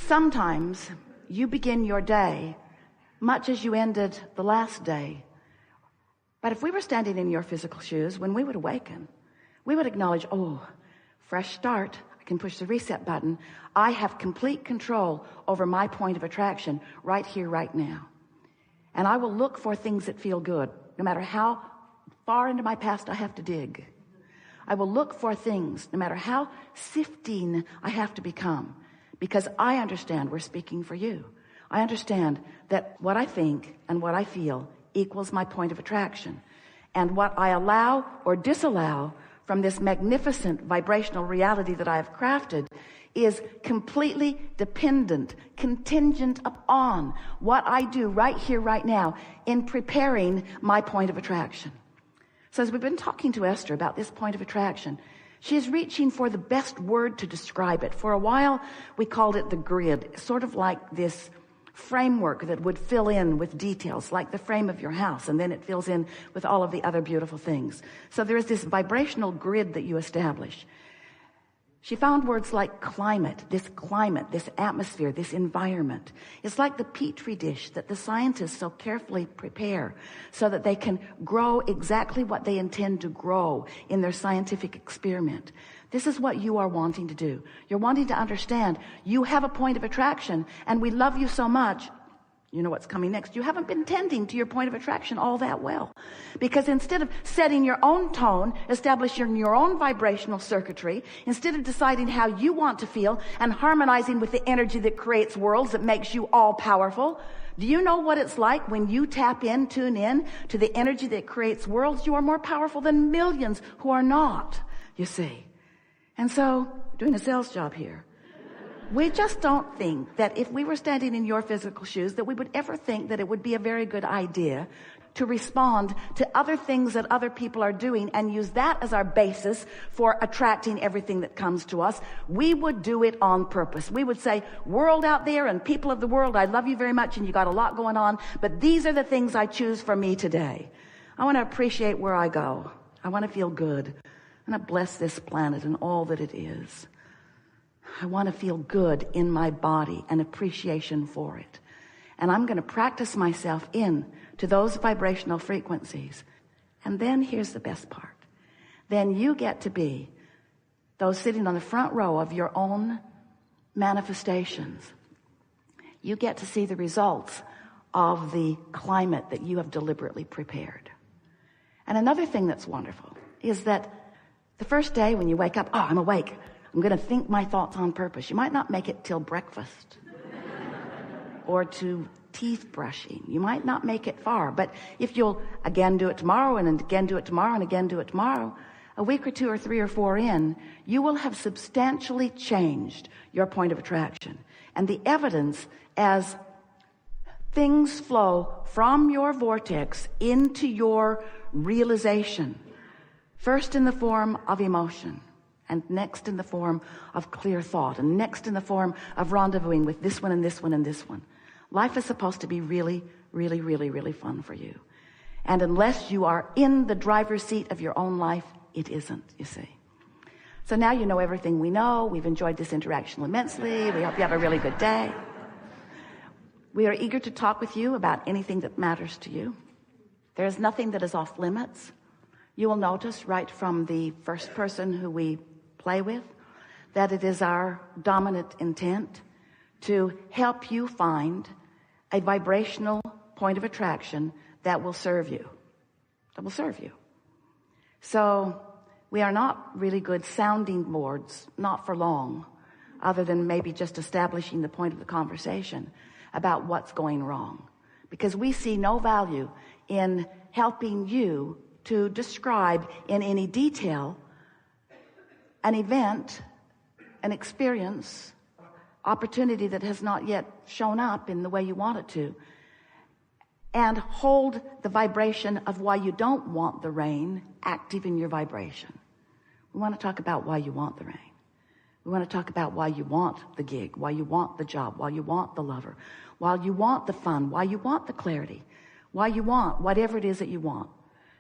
Sometimes you begin your day much as you ended the last day. But if we were standing in your physical shoes, when we would awaken, we would acknowledge, oh, fresh start. I can push the reset button. I have complete control over my point of attraction right here, right now. And I will look for things that feel good, no matter how far into my past I have to dig. I will look for things, no matter how sifting I have to become, because I understand we're speaking for you. I understand that what I think and what I feel equals my point of attraction. And what I allow or disallow from this magnificent vibrational reality that I have crafted is completely dependent, contingent upon what I do right here, right now in preparing my point of attraction. So as we've been talking to Esther about this point of attraction, she is reaching for the best word to describe it. For a while, we called it the grid, sort of like this framework that would fill in with details, like the frame of your house, and then it fills in with all of the other beautiful things. So there is this vibrational grid that you establish. She found words like climate, this atmosphere, this environment. It's like the petri dish that the scientists so carefully prepare so that they can grow exactly what they intend to grow in their scientific experiment. This is what you are wanting to do. You're wanting to understand you have a point of attraction, and we love you so much. You know what's coming next. You haven't been tending to your point of attraction all that well, because instead of setting your own tone, establishing your own vibrational circuitry, instead of deciding how you want to feel and harmonizing with the energy that creates worlds, that makes you all powerful, do you know what it's like when you tune in to the energy that creates worlds? You are more powerful than millions who are not, you see. And so, doing a sales job here. We just don't think that if we were standing in your physical shoes, that we would ever think that it would be a very good idea to respond to other things that other people are doing and use that as our basis for attracting everything that comes to us. We would do it on purpose. We would say, world out there and people of the world, I love you very much and you got a lot going on, but these are the things I choose for me today. I want to appreciate where I go. I want to feel good. I want to bless this planet and all that it is. I want to feel good in my body and appreciation for it. And I'm going to practice myself in to those vibrational frequencies. And then here's the best part. Then you get to be those sitting on the front row of your own manifestations. You get to see the results of the climate that you have deliberately prepared. And another thing that's wonderful is that the first day when you wake up, oh, I'm awake. I'm going to think my thoughts on purpose. You might not make it till breakfast or to teeth brushing. You might not make it far, but if you'll again do it tomorrow and again do it tomorrow and again do it tomorrow, a week or two or three or four in, you will have substantially changed your point of attraction. And the evidence as things flow from your vortex into your realization, first in the form of emotion, and next in the form of clear thought, and next in the form of rendezvousing with this one and this one and this one. Life is supposed to be really, really, really, really fun for you. And unless you are in the driver's seat of your own life, it isn't, you see. So now you know everything we know. We've enjoyed this interaction immensely. We hope you have a really good day. We are eager to talk with you about anything that matters to you. There is nothing that is off limits. You will notice right from the first person who we play with that it is our dominant intent to help you find a vibrational point of attraction that will serve you. That will serve you. So we are not really good sounding boards, not for long, other than maybe just establishing the point of the conversation about what's going wrong. Because we see no value in helping you to describe in any detail an event, an experience, opportunity that has not yet shown up in the way you want it to, and hold the vibration of why you don't want the rain active in your vibration. We want to talk about why you want the rain. We want to talk about why you want the gig, why you want the job, why you want the lover, why you want the fun, why you want the clarity, why you want whatever it is that you want.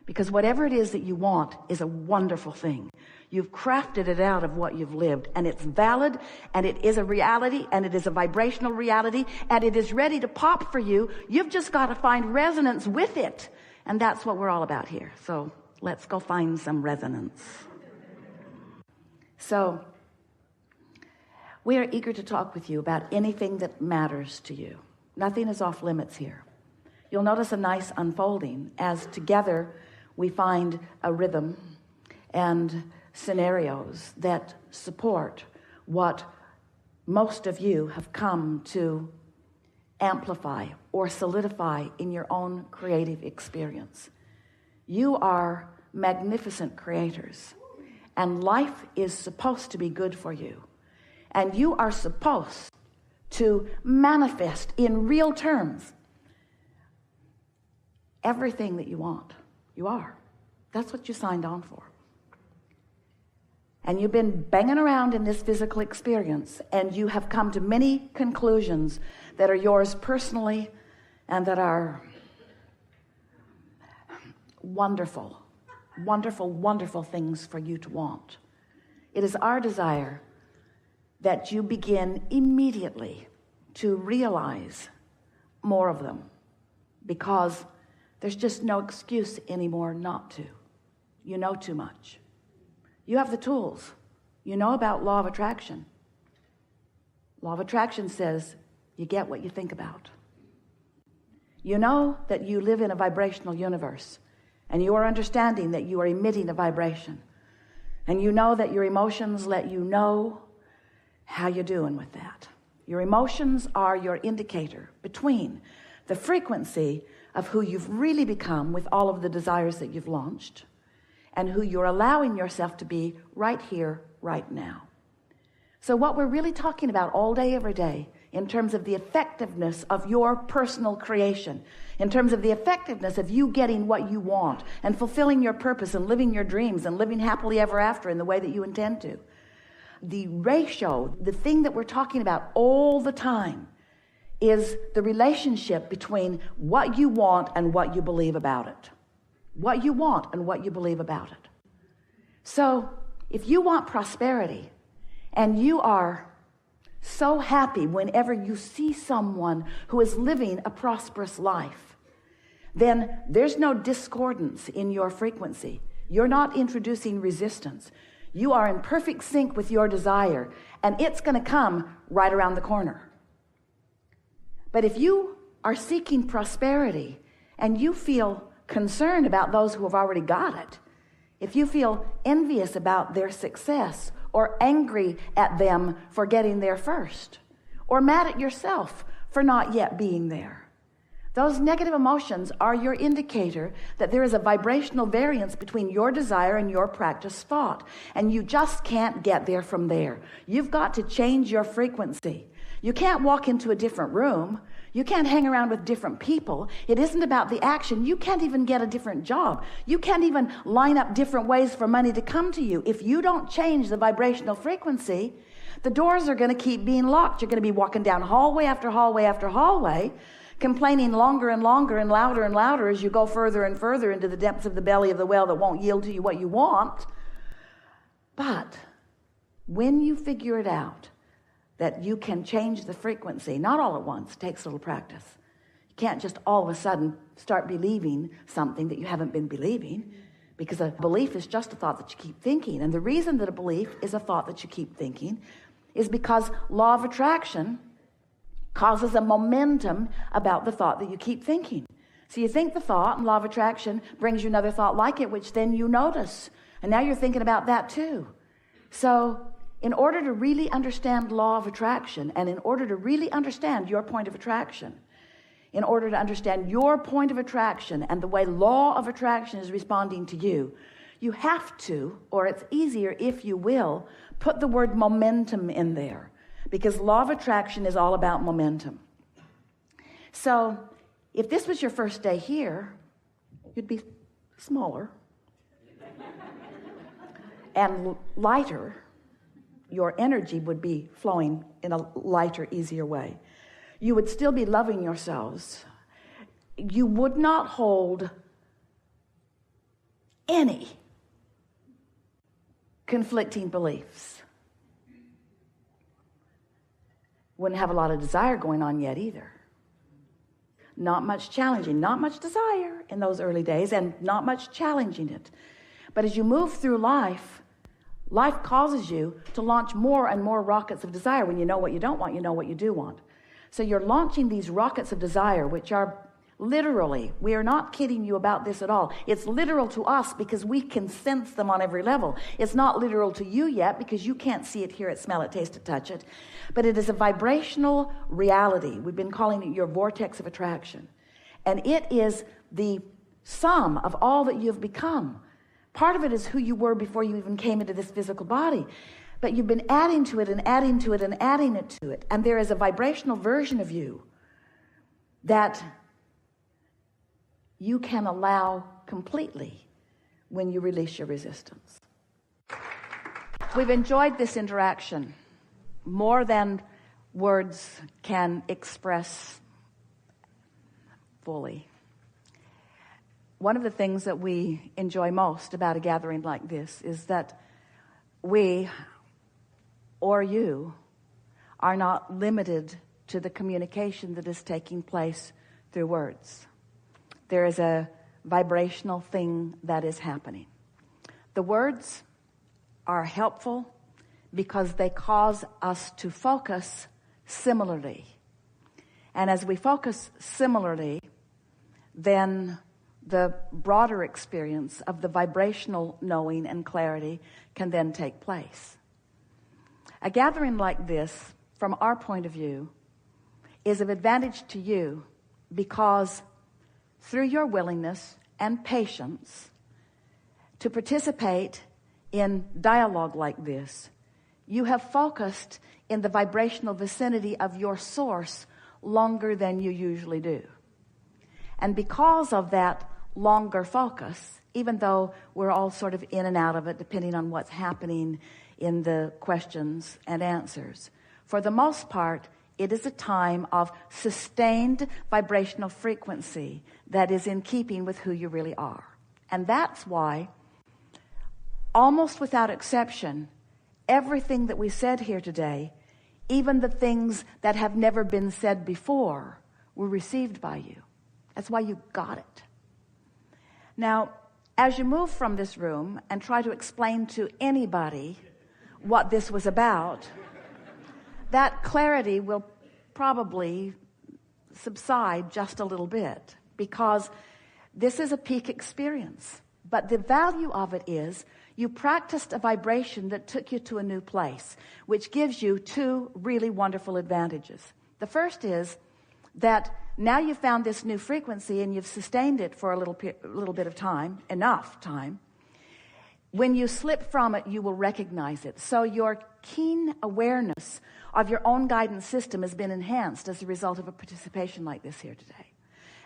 Because whatever it is that you want is a wonderful thing. You've crafted it out of what you've lived, and it's valid, and it is a reality, and it is a vibrational reality, and it is ready to pop for you. You've just got to find resonance with it. And that's what we're all about here. So let's go find some resonance. So we are eager to talk with you about anything that matters to you. Nothing is off limits here. You'll notice a nice unfolding as together we find a rhythm and scenarios that support what most of you have come to amplify or solidify in your own creative experience. You are magnificent creators, and life is supposed to be good for you, and you are supposed to manifest in real terms everything that you want. You are. That's what you signed on for. And you've been banging around in this physical experience, and you have come to many conclusions that are yours personally and that are wonderful, wonderful, wonderful things for you to want. It is our desire that you begin immediately to realize more of them, because there's just no excuse anymore not to. You know too much. You have the tools. You know about law of attraction. Law of attraction says you get what you think about. You know that you live in a vibrational universe, and you are understanding that you are emitting a vibration. And you know that your emotions let you know how you're doing with that. Your emotions are your indicator between the frequency of who you've really become with all of the desires that you've launched and who you're allowing yourself to be right here, right now. So what we're really talking about all day, every day, in terms of the effectiveness of your personal creation, in terms of the effectiveness of you getting what you want and fulfilling your purpose and living your dreams and living happily ever after in the way that you intend to. The ratio, the thing that we're talking about all the time, is the relationship between what you want and what you believe about it. What you want and what you believe about it. So if you want prosperity and you are so happy whenever you see someone who is living a prosperous life, then there's no discordance in your frequency. You're not introducing resistance. You are in perfect sync with your desire, and it's going to come right around the corner. But if you are seeking prosperity and you feel concerned about those who have already got it, if you feel envious about their success or angry at them for getting there first, or mad at yourself for not yet being there, those negative emotions are your indicator that there is a vibrational variance between your desire and your practice thought, and you just can't get there from there. You've got to change your frequency. You can't walk into a different room. You can't hang around with different people. It isn't about the action. You can't even get a different job. You can't even line up different ways for money to come to you. If you don't change the vibrational frequency, the doors are going to keep being locked. You're going to be walking down hallway after hallway after hallway, complaining longer and longer and louder as you go further and further into the depths of the belly of the well that won't yield to you what you want. But when you figure it out, that you can change the frequency, not all at once, it takes a little practice. You can't just all of a sudden start believing something that you haven't been believing, because a belief is just a thought that you keep thinking. And the reason that a belief is a thought that you keep thinking is because law of attraction causes a momentum about the thought that you keep thinking. So you think the thought, and law of attraction brings you another thought like it, which then you notice. And now you're thinking about that too. So in order to really understand law of attraction, and in order to really understand your point of attraction, in order to understand your point of attraction and the way law of attraction is responding to you, you have to, or it's easier if you will, put the word momentum in there, because law of attraction is all about momentum. So if this was your first day here, you'd be smaller and lighter. Your energy would be flowing in a lighter, easier way. You would still be loving yourselves. You would not hold any conflicting beliefs. Wouldn't have a lot of desire going on yet either. Not much challenging, not much desire in those early days, and not much challenging it. But as you move through life, life causes you to launch more and more rockets of desire. When you know what you don't want, you know what you do want. So you're launching these rockets of desire, which are literally, we are not kidding you about this at all. It's literal to us because we can sense them on every level. It's not literal to you yet because you can't see it, hear it, smell it, taste it, touch it. But it is a vibrational reality. We've been calling it your vortex of attraction. And it is the sum of all that you've become. Part of it is who you were before you even came into this physical body. But you've been adding to it and adding to it and adding it to it. And there is a vibrational version of you that you can allow completely when you release your resistance. We've enjoyed this interaction more than words can express fully. One of the things that we enjoy most about a gathering like this is that we, or you, are not limited to the communication that is taking place through words. There is a vibrational thing that is happening. The words are helpful because they cause us to focus similarly. And as we focus similarly, then the broader experience of the vibrational knowing and clarity can then take place. A gathering like this, from our point of view, is of advantage to you because through your willingness and patience to participate in dialogue like this, you have focused in the vibrational vicinity of your source longer than you usually do. And because of that longer focus, even though we're all sort of in and out of it depending on what's happening in the questions and answers, for the most part, it is a time of sustained vibrational frequency that is in keeping with who you really are. And that's why, almost without exception, everything that we said here today, even the things that have never been said before, were received by you. That's why you got it. Now, as you move from this room and try to explain to anybody what this was about, that clarity will probably subside just a little bit because this is a peak experience. But the value of it is you practiced a vibration that took you to a new place, which gives you two really wonderful advantages. The first is that now you've found this new frequency and you've sustained it for a little bit of time, enough time. When you slip from it, you will recognize it. So your keen awareness of your own guidance system has been enhanced as a result of a participation like this here today.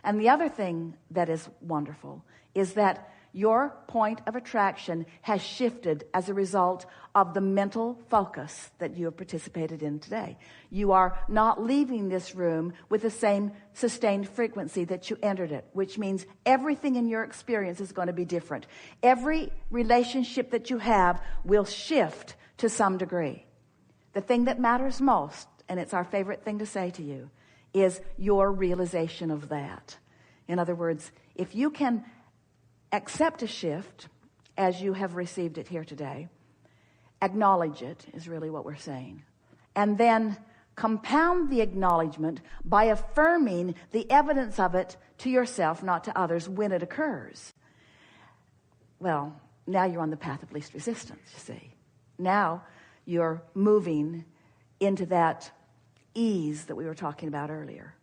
And the other thing that is wonderful is that your point of attraction has shifted as a result of the mental focus that you have participated in today. You are not leaving this room with the same sustained frequency that you entered it, which means everything in your experience is going to be different. Every relationship that you have will shift to some degree. The thing that matters most, and it's our favorite thing to say to you, is your realization of that. In other words, if you can accept a shift as you have received it here today, acknowledge it is really what we're saying, and then compound the acknowledgement by affirming the evidence of it to yourself, not to others, when it occurs. Well, now you're on the path of least resistance, you see. Now you're moving into that ease that we were talking about earlier.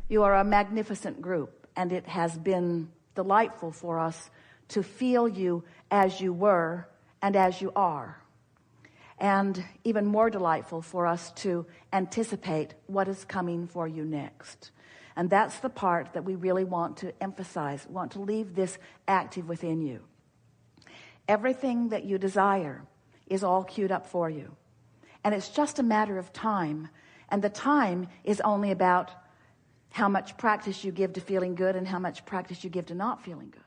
You are a magnificent group, and it has been delightful for us to feel you as you were and as you are. And even more delightful for us to anticipate what is coming for you next. And that's the part that we really want to emphasize, want to leave this active within you. Everything that you desire is all queued up for you. And it's just a matter of time. And the time is only about how much practice you give to feeling good and how much practice you give to not feeling good.